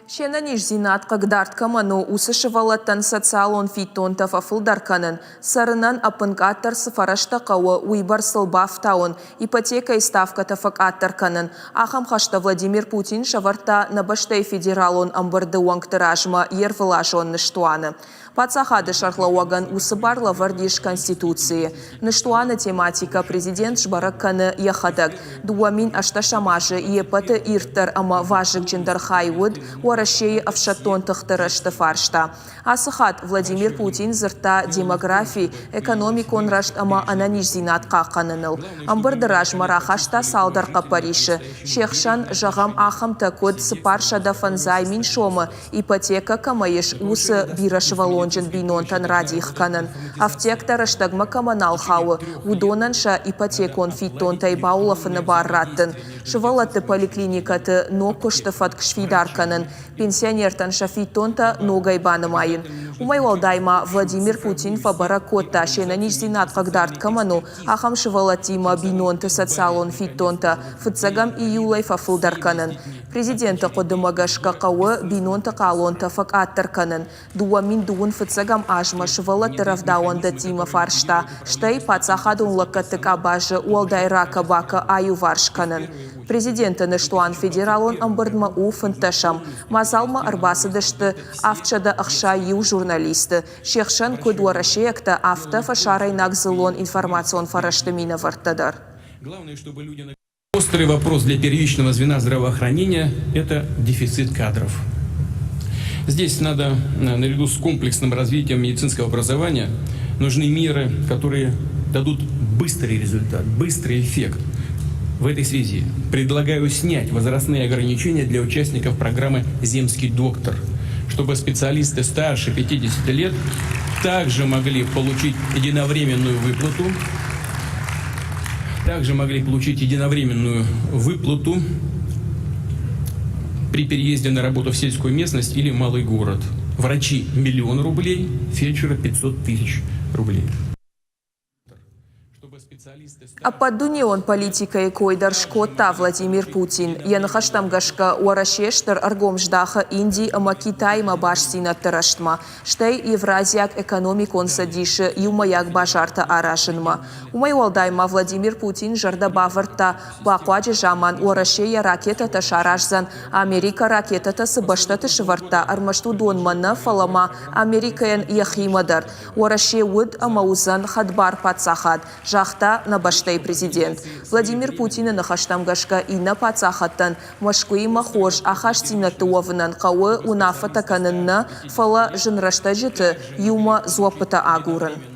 Шенаниш зинат кагдарт каману усышывалаттан социалон фитонта фафылдарканын, сарынан апынгаттар сыфарашта кауы уйбар сылбафтауын, ипотека и ставка тафакаттарканын. Ахам хашта Владимир Путин шаварта набаштай федералон амбарды уангтыражма ервылажон ныштуаны. Пацахады шарлауаган усыбарла вардиш конституции. Ныштуаны тематика президент жбаракканы яхадак. Дуамин ашташамажы епаты иртар ама важык джендархайвуд, России авшатон тахтарашты фаршта. Асыхат Владимир Путин зырта демографии, экономикон рашт ама ананиш зинат қақаныныл. Амбырдыраж марахашта салдар қапариші. Шехшан жағам ахам такод сыпаршада фанзай мин шомы, ипотека камаеш усы бираш валонжын бинонтан радих канын. Автектар аштагма каманал хауы, удонанша ипотекон фитон тайбаулафыны барраттын. Шывалаты поликлиникаты нокушты фаткшвидар канын. Пенсионертан шафитонта ногай банамайын. Умайвалдайма Владимир Путин фабаракотта шенаниш зинат кагдарт каману ахам шывалатима бинонты социалон фитонта фыцагам июлай фафылдарканын. Президента кодымагашка кауы бинонта калонта факаттарканын. Дуамин дуун фыцагам ажма шывалаты равдаонда тима фаршта. Штай пацахадун лакатыка бажы уалдайра кабака аю варшканын. Президента Ныштуан федералон амбырдма у фынташам. Мазалма арбасыдышты авчада ахша ю журналисты. Шехшан кудуарашеекта авто фашарай нагзылон информацион фараштамина вартадар. Главное, чтобы люди... Острый вопрос для первичного звена здравоохранения – это дефицит кадров. Здесь надо, наряду с комплексным развитием медицинского образования, нужны меры, которые дадут быстрый результат, быстрый эффект. В этой связи предлагаю снять возрастные ограничения для участников программы «Земский доктор», чтобы специалисты старше 50 лет также могли получить единовременную выплату, при переезде на работу в сельскую местность или малый город. Врачи – 1 000 000 рублей, фельдшеры – 500 000 рублей. А подуне он политикой койдар шкота Владимир Путин. Янахаштамгашка уарашештар аргомждаха Индии ама Китай ма башсина тараштма. Штай Евразияк экономик он садиши юмаяк бажарта арашинма. Умайвалдайма Владимир Путин жарда баварта бакваджи жаман уарашея ракета ташаражзан Америка ракета тасыбашта ташварта армашту донмана фалама Америкаян яхимадар. Уараше уд амаузан хадбар пацахад. Жахта на баштай президент. Владимир Путин на хаштамгашка и на пацахаттан машкуи махож ахаштина туавнан кауы унафата канынна фала жынрашта жыты юма зуапыта агурын.